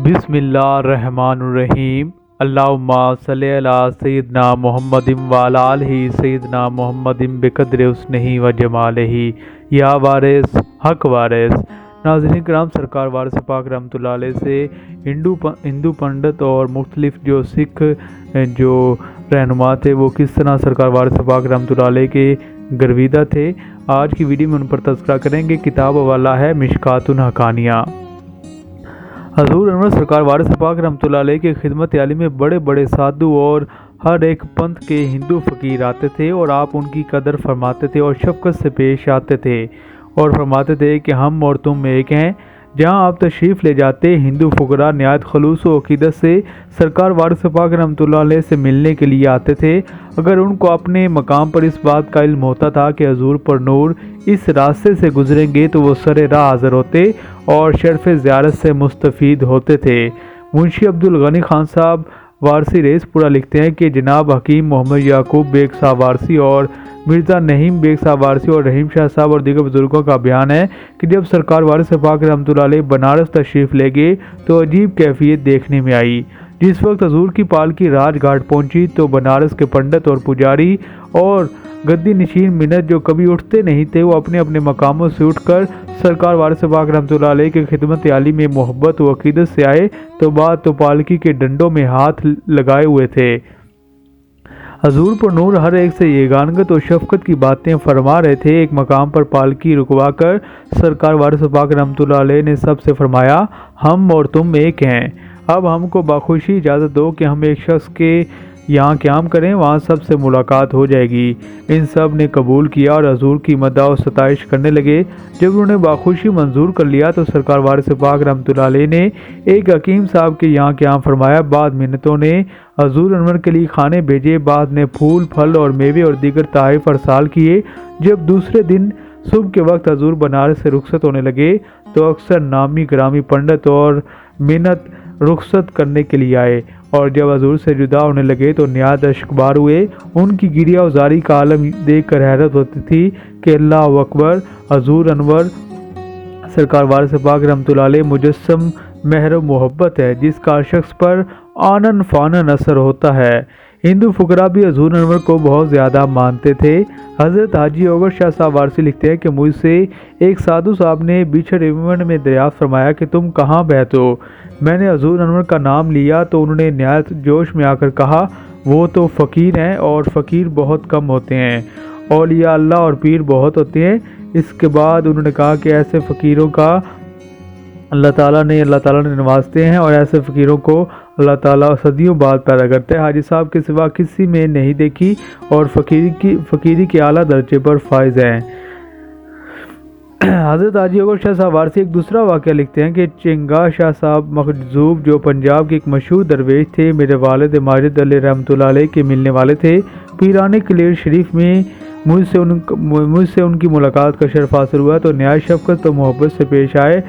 بسم اللہ الرحمن الرحیم۔ اللہم صلی علی سیدنا محمد وعلی آلہ سیدنا محمد بقدر حسنہ و جمالہ یا وارث حق وارث۔ ناظرین کرام، سرکار وارث پاک رحمۃ اللہ علیہ سے ہندو پنڈت اور مختلف جو سکھ جو رہنما تھے وہ کس طرح سرکار وارث پاک رحمۃ اللہ علیہ کے گرویدہ تھے، آج کی ویڈیو میں ان پر تذکرہ کریں گے۔ کتاب والا ہے مشکات الحقانیہ۔ حضور انور سرکار وارث پاک رحمۃ اللہ علیہ کی خدمت عالی میں بڑے بڑے سادھو اور ہر ایک پنتھ کے ہندو فقیر آتے تھے اور آپ ان کی قدر فرماتے تھے اور شفقت سے پیش آتے تھے اور فرماتے تھے کہ ہم اور تم ایک ہیں۔ جہاں آپ تشریف لے جاتے، ہندو فقراء نہایت خلوص و عقیدت سے سرکار وارث پاک رحمۃ اللہ علیہ سے ملنے کے لیے آتے تھے۔ اگر ان کو اپنے مقام پر اس بات کا علم ہوتا تھا کہ حضور پر نور اس راستے سے گزریں گے تو وہ سر راہ حاضر ہوتے اور شرف زیارت سے مستفید ہوتے تھے۔ منشی عبدالغنی خان صاحب وارثی ریس پورا لکھتے ہیں کہ جناب حکیم محمد یعقوب بیگ صاحب وارثی اور مرزا نعیم بیگ صاحب وارثی اور رحیم شاہ صاحب اور دیگر بزرگوں کا بیان ہے کہ جب سرکار وارث پاک رحمۃ اللہ علیہ بنارس تشریف لے گئے تو عجیب کیفیت دیکھنے میں آئی۔ جس وقت حضور کی پالکی راج گھاٹ پہنچی تو بنارس کے پنڈت اور پجاری اور گدی نشین منت جو کبھی اٹھتے نہیں تھے، وہ اپنے اپنے مقاموں سے اٹھ کر سرکار وارث پاک رحمۃ اللہ علیہ کی خدمت عالی میں محبت و عقیدت سے آئے تو بعد تو پالکی کے ڈنڈوں میں ہاتھ لگائے ہوئے تھے۔ حضور پر نور ہر ایک سے یگانگت و شفقت کی باتیں فرما رہے تھے۔ ایک مقام پر پالکی رکوا کر سرکار وارث پاک رحمۃ اللہ علیہ نے سب سے فرمایا، ہم اور تم ایک ہیں۔ اب ہم کو بخوشی اجازت دو کہ ہم ایک شخص کے یہاں قیام کریں، وہاں سب سے ملاقات ہو جائے گی۔ ان سب نے قبول کیا اور حضور کی مدح و ستائش کرنے لگے۔ جب انہوں نے بخوشی منظور کر لیا تو سرکار وارث پاک رحمۃ اللہ علیہ نے ایک حکیم صاحب کے یہاں قیام فرمایا۔ بعد منتوں نے حضور انور کے لیے کھانے بھیجے، بعد نے پھول پھل اور میوے اور دیگر تحائف ارسال کیے۔ جب دوسرے دن صبح کے وقت حضور بنارس سے رخصت ہونے لگے تو اکثر نامی گرامی پنڈت اور منت رخصت کرنے کے لیے آئے اور جب حضور سے جدا ہونے لگے تو نہایت اشکبار ہوئے۔ ان کی گریہ وزاری کا عالم دیکھ کر حیرت ہوتی تھی کہ اللہ اکبر، حضور انور سرکار وارث پاک رحمۃ اللہ علیہ مجسم مہر و محبت ہے جس کا شخص پر آنن فانن اثر ہوتا ہے۔ ہندو فقراء بھی حضور انور کو بہت زیادہ مانتے تھے۔ حضرت حاجی اوغر شاہ صاحب وارثی لکھتے ہیں کہ مجھ سے ایک سادھو صاحب نے بیچھڑ ایونٹ میں دریافت فرمایا کہ تم کہاں بیٹھے ہو؟ میں نے حضور انور کا نام لیا تو انہوں نے نہایت جوش میں آ کر کہا، وہ تو فقیر ہیں اور فقیر بہت کم ہوتے ہیں، اولیاء اللہ اور پیر بہت ہوتے ہیں۔ اس کے بعد انہوں نے کہا کہ ایسے فقیروں کا اللہ تعالیٰ نے نوازتے ہیں اور ایسے فقیروں کو اللہ تعالیٰ صدیوں بعد پیدا کرتے ہیں۔ حاجی صاحب کے سوا کسی میں نہیں دیکھی اور فقیری کے اعلیٰ درجے پر فائز ہیں۔ حضرت حاجی اوغر شاہ صاحب وارثی ایک دوسرا واقعہ لکھتے ہیں کہ چنگا شاہ صاحب مخجوب جو پنجاب کے ایک مشہور درویش تھے، میرے والد ماجد علیہ رحمۃ اللہ علیہ کے ملنے والے تھے۔ پیرانے کلیر شریف میں مجھ سے ان کی ملاقات کا شرف حاصل ہوا تو نہایت شفقت و محبت سے پیش آئے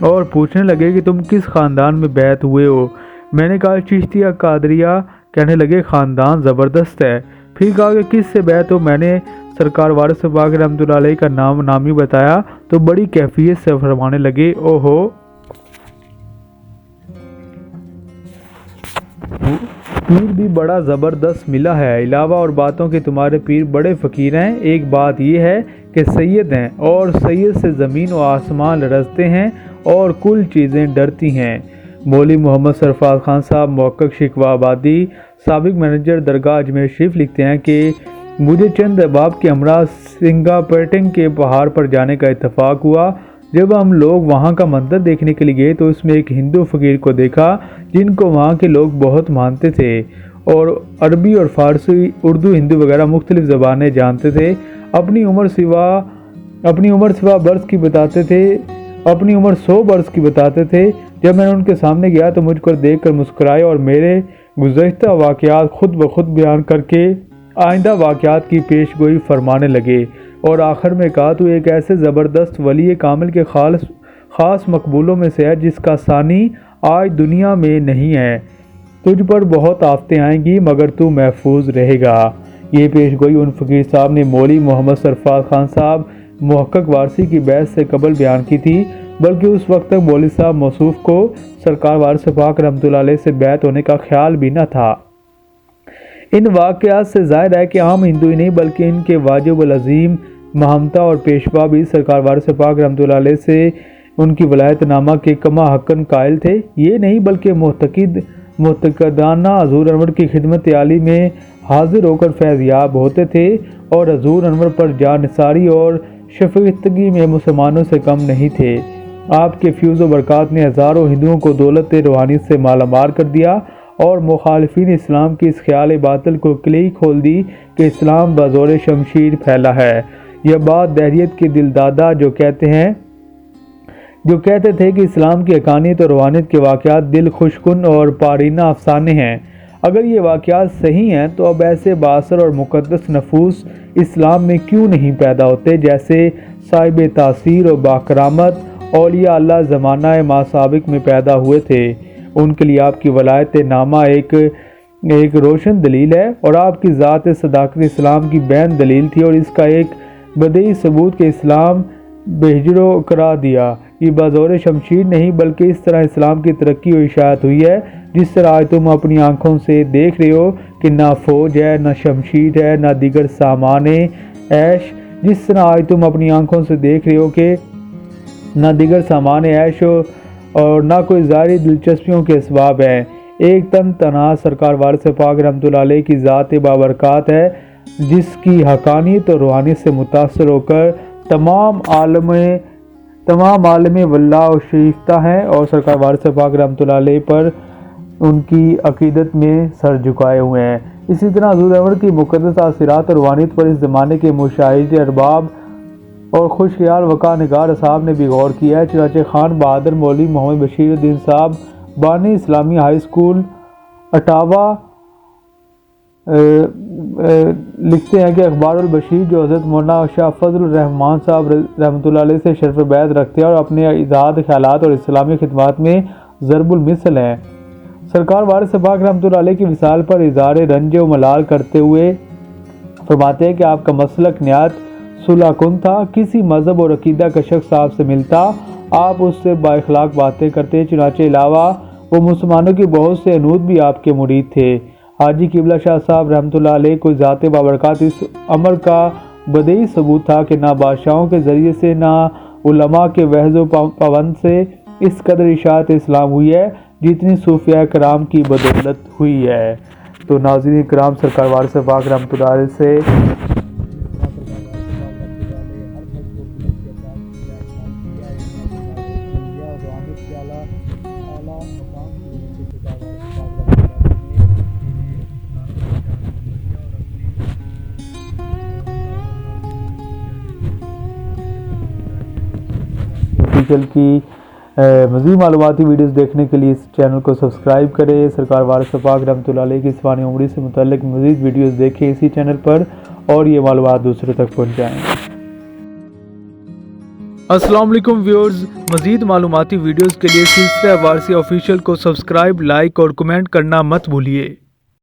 اور پوچھنے لگے کہ تم کس خاندان میں بیعت ہوئے ہو؟ میں نے کہا چشتیہ قادریہ۔ کہنے لگے خاندان زبردست ہے۔ پھر کہا کہ کس سے بیعت ہو؟ میں نے سرکار وارث پاک رحمۃ اللہ علیہ کا نام نامی بتایا تو بڑی کیفیت سے فرمانے لگے، اوہو پیر بھی بڑا زبردست ملا ہے، علاوہ اور باتوں کے تمہارے پیر بڑے فقیر ہیں۔ ایک بات یہ ہے کہ سید ہیں اور سید سے زمین و آسمان لرزتے ہیں اور کل چیزیں ڈرتی ہیں۔ مولوی محمد سرفراز خان صاحب محقق شکوہ آبادی سابق مینیجر درگاہ اجمیر شریف لکھتے ہیں کہ مجھے چند احباب کے ہمراہ سنگاپیٹنگ کے پہاڑ پر جانے کا اتفاق ہوا۔ جب ہم لوگ وہاں کا منظر دیکھنے کے لیے گئے تو اس میں ایک ہندو فقیر کو دیکھا جن کو وہاں کے لوگ بہت مانتے تھے اور عربی اور فارسی، اردو، ہندی وغیرہ مختلف زبانیں جانتے تھے۔ اپنی عمر 100 برس کی بتاتے تھے۔ جب میں ان کے سامنے گیا تو مجھ کو دیکھ کر مسکرائے اور میرے گزشتہ واقعات خود بخود بیان کر کے آئندہ واقعات کی پیش گوئی فرمانے لگے اور آخر میں کہا تو ایک ایسے زبردست ولی کامل کے خاص مقبولوں میں سے ہے جس کا ثانی آج دنیا میں نہیں ہے۔ تجھ پر بہت آفتیں آئیں گی مگر تو محفوظ رہے گا۔ یہ پیش گوئی ان فقیر صاحب نے مولوی محمد سرفراز خان صاحب محقق وارسی کی بیعت سے قبل بیان کی تھی، بلکہ اس وقت تک مولوی صاحب موصوف کو سرکار وارث پاک رحمۃ اللہ علیہ سے بیعت ہونے کا خیال بھی نہ تھا۔ ان واقعات سے ظاہر ہے کہ عام ہندو ہی نہیں بلکہ ان کے واجب العظیم مہمتا اور پیشوا بھی سرکار وارث پاک رحمۃ اللہ علیہ سے ان کی ولایت نامہ کے کما حقاً قائل تھے۔ یہ نہیں بلکہ معتقدانہ حضور انور کی خدمت عالی میں حاضر ہو کر فیض یاب ہوتے تھے اور حضور انور پر جان نثاری اور شفقتگی میں مسلمانوں سے کم نہیں تھے۔ آپ کے فیوز و برکات نے ہزاروں ہندوؤں کو دولت روحانیت سے مالا مال کر دیا اور مخالفین اسلام کی اس خیال باطل کو کلی کھول دی کہ اسلام بزور شمشیر پھیلا ہے۔ یہ بات دہریت کے دل دادا جو کہتے تھے کہ اسلام کی حقانیت اور روحانیت کے واقعات دل خوشکن اور پارینہ افسانے ہیں۔ اگر یہ واقعات صحیح ہیں تو اب ایسے بااثر اور مقدس نفوس اسلام میں کیوں نہیں پیدا ہوتے جیسے صاحب تاثیر اور باکرامت اولیاء اللہ زمانہ ما سابق میں پیدا ہوئے تھے۔ ان کے لیے آپ کی ولایت نامہ ایک روشن دلیل ہے اور آپ کی ذات صداقت اسلام کی بین دلیل تھی اور اس کا ایک بدیہی ثبوت کہ اسلام بہجرو قرار دیا۔ یہ بازور شمشیر نہیں بلکہ اس طرح اسلام کی ترقی و اشاعت ہوئی ہے جس طرح آج تم اپنی آنکھوں سے دیکھ رہے ہو کہ نہ فوج ہے، نہ شمشیر ہے، نہ دیگر سامان عیش۔ جس طرح آج تم اپنی آنکھوں سے دیکھ رہے ہو کہ نہ دیگر سامان عیش اور نہ کوئی ظاہری دلچسپیوں کے اسباب ہیں۔ ایک تنہا سرکار وارث پاک رحمۃ اللہ علیہ کی ذات بابرکات ہے جس کی حقانیت اور روحانیت سے متاثر ہو کر تمام عالم واللہ و شریفتہ ہیں اور سرکار وارث پاک رحمۃ اللہ علیہ پر ان کی عقیدت میں سر جھکائے ہوئے ہیں۔ اسی طرح حضور انور کی مقدس تاثیرات اور روحانیت پر اس زمانے کے مشاہیر ارباب اور خوش خیال وقار نگار اصحاب نے بھی غور کیا ہے۔ چنانچہ خان بہادر مولوی محمد بشیر الدین صاحب بانی اسلامی ہائی اسکول اٹاوا لکھتے ہیں کہ اخبار البشیر جو حضرت مولانا شاہ فضل الرحمان صاحب رحمۃ اللہ علیہ سے شرف بیعت رکھتے ہیں اور اپنے اجاد خیالات اور اسلامی خدمات میں ضرب المثل ہیں۔ سرکار وارث پاک رحمۃ اللہ علیہ کی وصال پر اظہار رنج و ملال کرتے ہوئے فرماتے ہیں کہ آپ کا مسلک نہایت صلح کن تھا۔ کسی مذہب اور عقیدہ کا شخص آپ سے ملتا آپ اس سے با اخلاق باتیں کرتے، چنانچہ علاوہ وہ مسلمانوں کی بہت سے انود بھی آپ کے مرید تھے۔ حاجی قبلہ شاہ صاحب رحمۃ اللہ علیہ کو ذات بابرکات اس امر کا بدیہی ثبوت تھا کہ نہ بادشاہوں کے ذریعے سے نہ علماء کے وحظ و پابند سے اس قدر اشاعت اسلام ہوئی ہے جتنی صوفیاء کرام کی بدولت ہوئی ہے۔ تو ناظرین کرام، سرکار وارث پاک رحمۃ اللہ علیہ سے کی مزید معلوماتی ویڈیوز دیکھنے کے لیے اس چینل کو سبسکرائب کریں۔ سرکار وارث پاک رحمۃ اللہ علیہ کی ثوانح عمری سے متعلق مزید ویڈیوز دیکھیں اسی چینل پر اور یہ معلومات دوسروں تک پہنچائیں۔ السلام علیکم ویورز، مزید معلوماتی ویڈیوز کے لیے سلسلہ وارثی آفیشیل کو سبسکرائب، لائک اور کمنٹ کرنا مت بھولیے۔